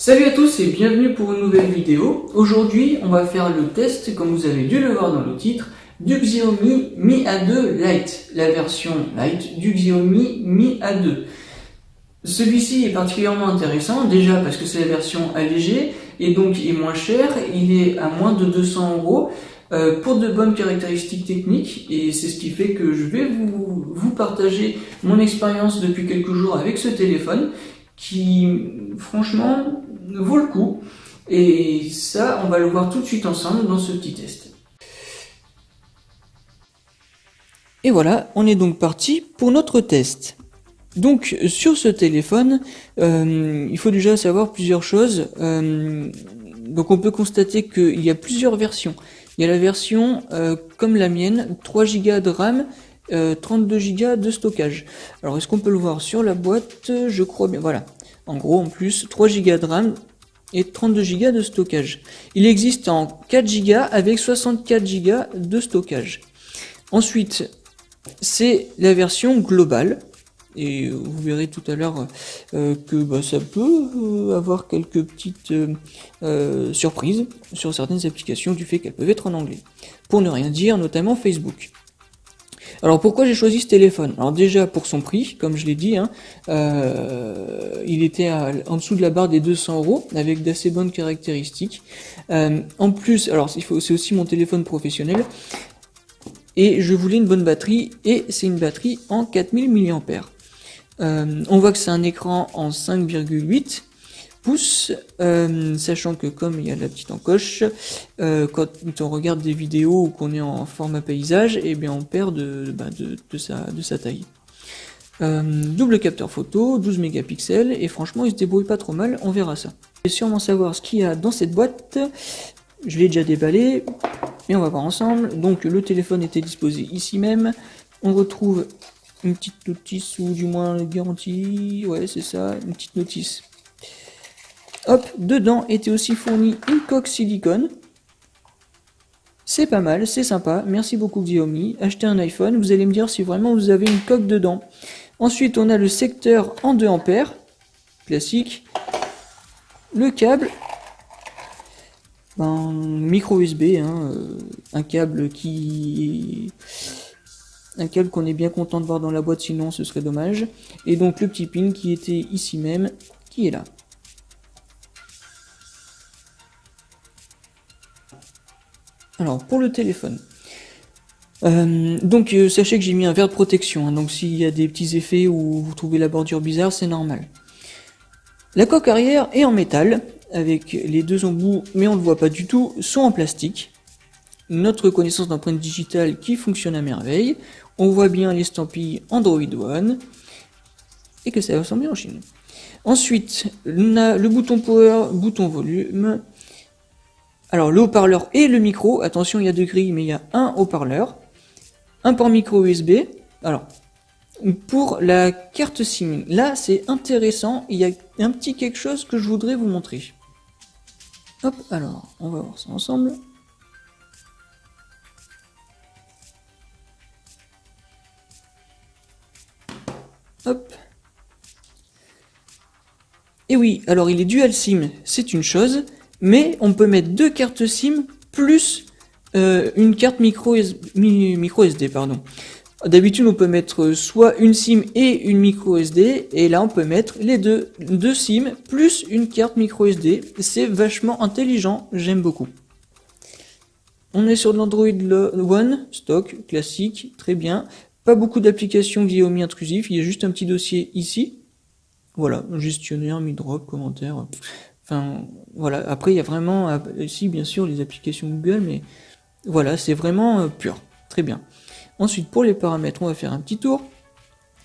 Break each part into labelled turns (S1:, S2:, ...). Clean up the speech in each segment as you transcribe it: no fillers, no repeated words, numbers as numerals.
S1: Salut à tous et bienvenue pour une nouvelle vidéo. Aujourd'hui, on va faire le test, comme vous avez dû le voir dans le titre, du Xiaomi Mi A2 Lite, la version Lite du Xiaomi Mi A2. Celui-ci est particulièrement intéressant, déjà parce que c'est la version allégée et donc est moins cher, il est à moins de 200 € pour de bonnes caractéristiques techniques, et c'est ce qui fait que je vais vous partager mon expérience depuis quelques jours avec ce téléphone qui, franchement, vaut le coup. Et ça, on va le voir tout de suite ensemble dans ce petit test. Et voilà, on est donc parti pour notre test. Donc sur ce téléphone, il faut déjà savoir plusieurs choses. Donc on peut constater qu'il y a plusieurs versions. Il y a la version comme la mienne, 3 Go de RAM, 32 Go de stockage. Alors est-ce qu'on peut le voir sur la boîte? Je crois bien, voilà. En gros, en plus, 3 Go de RAM et 32 Go de stockage. Il existe en 4 Go avec 64 Go de stockage. Ensuite, c'est la version globale. Et vous verrez tout à l'heure que ça peut avoir quelques petites surprises sur certaines applications du fait qu'elles peuvent être en anglais. Pour ne rien dire, notamment Facebook. Alors pourquoi j'ai choisi ce téléphone? Alors déjà pour son prix, comme je l'ai dit, il était en dessous de la barre des 200 € avec d'assez bonnes caractéristiques. En plus, alors c'est aussi mon téléphone professionnel. Et je voulais une bonne batterie, et c'est une batterie en 4000 mAh. On voit que c'est un écran en 5,8 pouces, sachant que comme il y a la petite encoche, quand on regarde des vidéos ou qu'on est en format paysage, eh bien on perd de sa taille. Double capteur photo, 12 mégapixels, et franchement il se débrouille pas trop mal, on verra ça. Vous allez sûrement savoir ce qu'il y a dans cette boîte, je l'ai déjà déballé, et on va voir ensemble. Donc le téléphone était disposé ici même, on retrouve une petite notice, ou du moins garantie, ouais c'est ça, une petite notice. Hop, dedans était aussi fourni une coque silicone. C'est pas mal, c'est sympa, merci beaucoup Xiaomi. Achetez un iPhone, vous allez me dire si vraiment vous avez une coque dedans. Ensuite on a le secteur en 2 ampères, classique. Le câble, micro USB, un câble qu'on est bien content de voir dans la boîte, sinon ce serait dommage. Et donc le petit pin qui était ici même, qui est là. Alors pour le téléphone, sachez que j'ai mis un verre de protection, donc s'il y a des petits effets où vous trouvez la bordure bizarre, c'est normal. La coque arrière est en métal, avec les deux embouts, mais on ne le voit pas du tout, sont en plastique. Notre reconnaissance d'empreinte digitale qui fonctionne à merveille. On voit bien l'estampille Android One, et que ça ressemble bien en Chine. Ensuite, on a le bouton power, bouton volume. Alors le haut-parleur et le micro, attention il y a deux grilles, mais il y a un haut-parleur. Un port micro USB. Alors, pour la carte SIM, là c'est intéressant, il y a un petit quelque chose que je voudrais vous montrer. Hop, alors, on va voir ça ensemble. Hop. Et oui, alors il est dual SIM, c'est une chose, mais on peut mettre deux cartes SIM plus une carte micro SD, pardon. D'habitude on peut mettre soit une SIM et une micro SD, et là on peut mettre les deux SIM plus une carte micro SD. C'est vachement intelligent, j'aime beaucoup. On est sur de l'Android One, stock, classique, très bien. Pas beaucoup d'applications Xiaomi intrusives, il y a juste un petit dossier ici. Voilà, gestionnaire, mi-drop, commentaire. Enfin, voilà. Après, il y a vraiment ici, bien sûr, les applications Google, mais voilà, c'est vraiment pur. Très bien. Ensuite, pour les paramètres, on va faire un petit tour.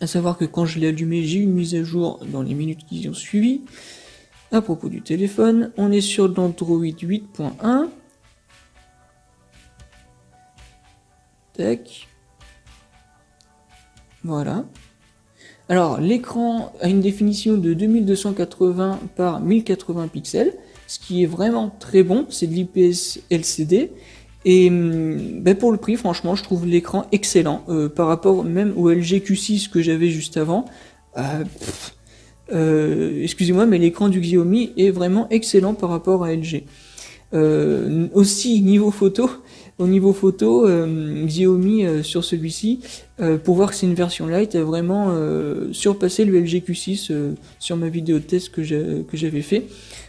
S1: À savoir que quand je l'ai allumé, j'ai eu une mise à jour dans les minutes qui ont suivi. À propos du téléphone, on est sur l'Android 8.1. Tac. Voilà. Alors, l'écran a une définition de 2280 par 1080 pixels, ce qui est vraiment très bon, c'est de l'IPS LCD, et pour le prix, franchement, je trouve l'écran excellent, par rapport même au LG Q6 que j'avais juste avant. excusez-moi, mais l'écran du Xiaomi est vraiment excellent par rapport à LG. Aussi au niveau photo, Xiaomi sur celui-ci, pour voir que c'est une version light, a vraiment surpassé le LG Q6 sur ma vidéo de test que j'avais fait.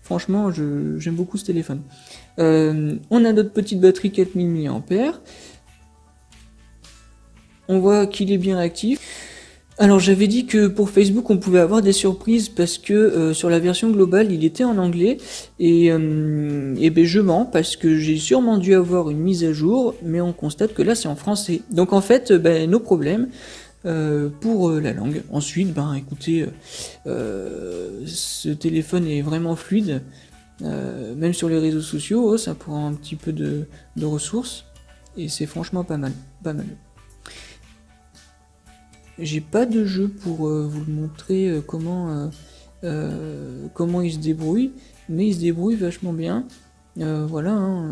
S1: Franchement, j'aime beaucoup ce téléphone. On a notre petite batterie 4000 mAh. On voit qu'il est bien réactif. Alors j'avais dit que pour Facebook on pouvait avoir des surprises parce que sur la version globale il était en anglais et ben je mens parce que j'ai sûrement dû avoir une mise à jour, mais on constate que là c'est en français. Donc en fait nos problèmes pour la langue. Ensuite écoutez, ce téléphone est vraiment fluide, même sur les réseaux sociaux ça prend un petit peu de ressources et c'est franchement pas mal. J'ai pas de jeu pour vous le montrer comment il se débrouille, mais il se débrouille vachement bien. Voilà,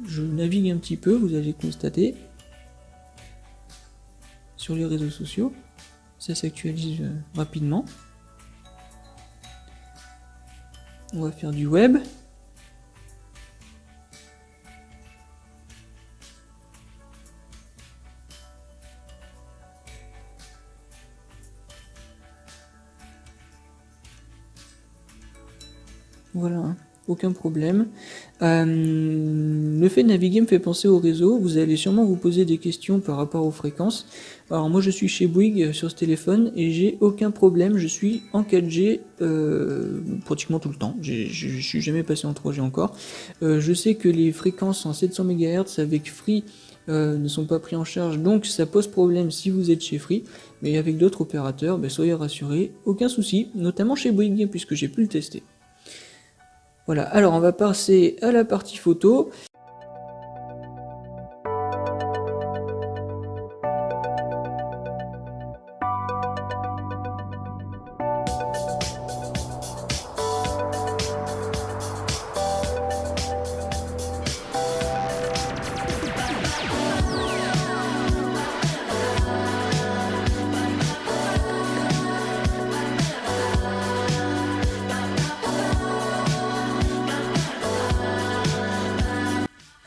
S1: je navigue un petit peu, vous allez constater. Sur les réseaux sociaux, ça s'actualise rapidement. On va faire du web. Voilà, aucun problème. Le fait de naviguer me fait penser au réseau. Vous allez sûrement vous poser des questions par rapport aux fréquences. Alors moi je suis chez Bouygues sur ce téléphone et j'ai aucun problème. Je suis en 4G pratiquement tout le temps. Je suis jamais passé en 3G encore. Je sais que les fréquences en 700 MHz avec Free ne sont pas pris en charge, donc ça pose problème si vous êtes chez Free. Mais avec d'autres opérateurs, soyez rassurés, aucun souci, notamment chez Bouygues puisque j'ai pu le tester. Voilà, alors on va passer à la partie photo.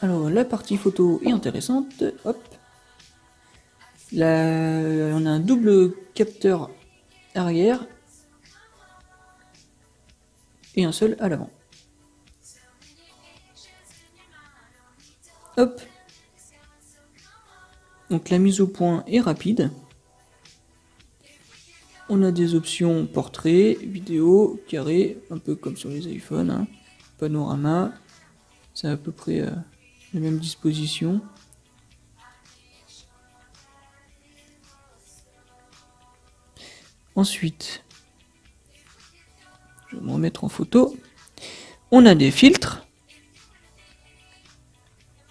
S1: Alors la partie photo est intéressante, hop. Là, on a un double capteur arrière et un seul à l'avant. Hop. Donc la mise au point est rapide. On a des options portrait, vidéo, carré, un peu comme sur les iPhones, panorama, c'est à peu près les mêmes dispositions. Ensuite, je vais me remettre en photo. On a des filtres.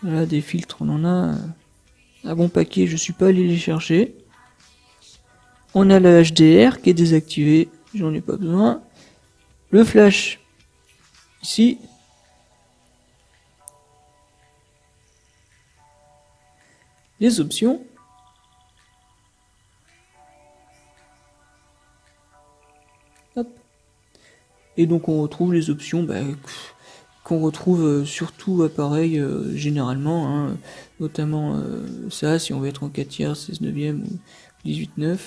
S1: Voilà, des filtres, on en a un bon paquet, je suis pas allé les chercher. On a le HDR qui est désactivé, j'en ai pas besoin. Le flash, ici. Les options. Hop. Et donc on retrouve les options qu'on retrouve sur tout appareil généralement, notamment ça si on veut être en 4 tiers, 16 neuvième ou 18/9.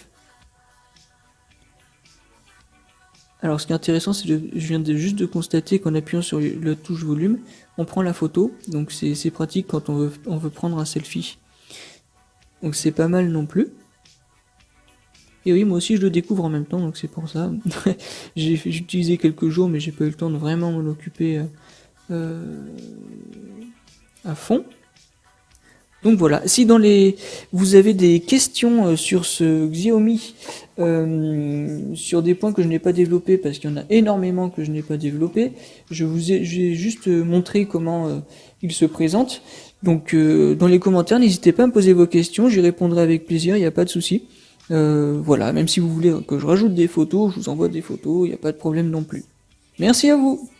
S1: Alors ce qui est intéressant, c'est que je viens juste de constater qu'en appuyant sur la touche volume, on prend la photo, donc c'est pratique quand on veut prendre un selfie. Donc c'est pas mal non plus. Et oui, moi aussi je le découvre en même temps, donc c'est pour ça. J'ai utilisé quelques jours, mais j'ai pas eu le temps de vraiment m'en occuper à fond. Donc voilà, si vous avez des questions sur ce Xiaomi, sur des points que je n'ai pas développés, parce qu'il y en a énormément que je n'ai pas développé, j'ai juste montré comment il se présente. Donc dans les commentaires, n'hésitez pas à me poser vos questions, j'y répondrai avec plaisir, il n'y a pas de souci. Voilà, même si vous voulez que je rajoute des photos, je vous envoie des photos, il n'y a pas de problème non plus. Merci à vous!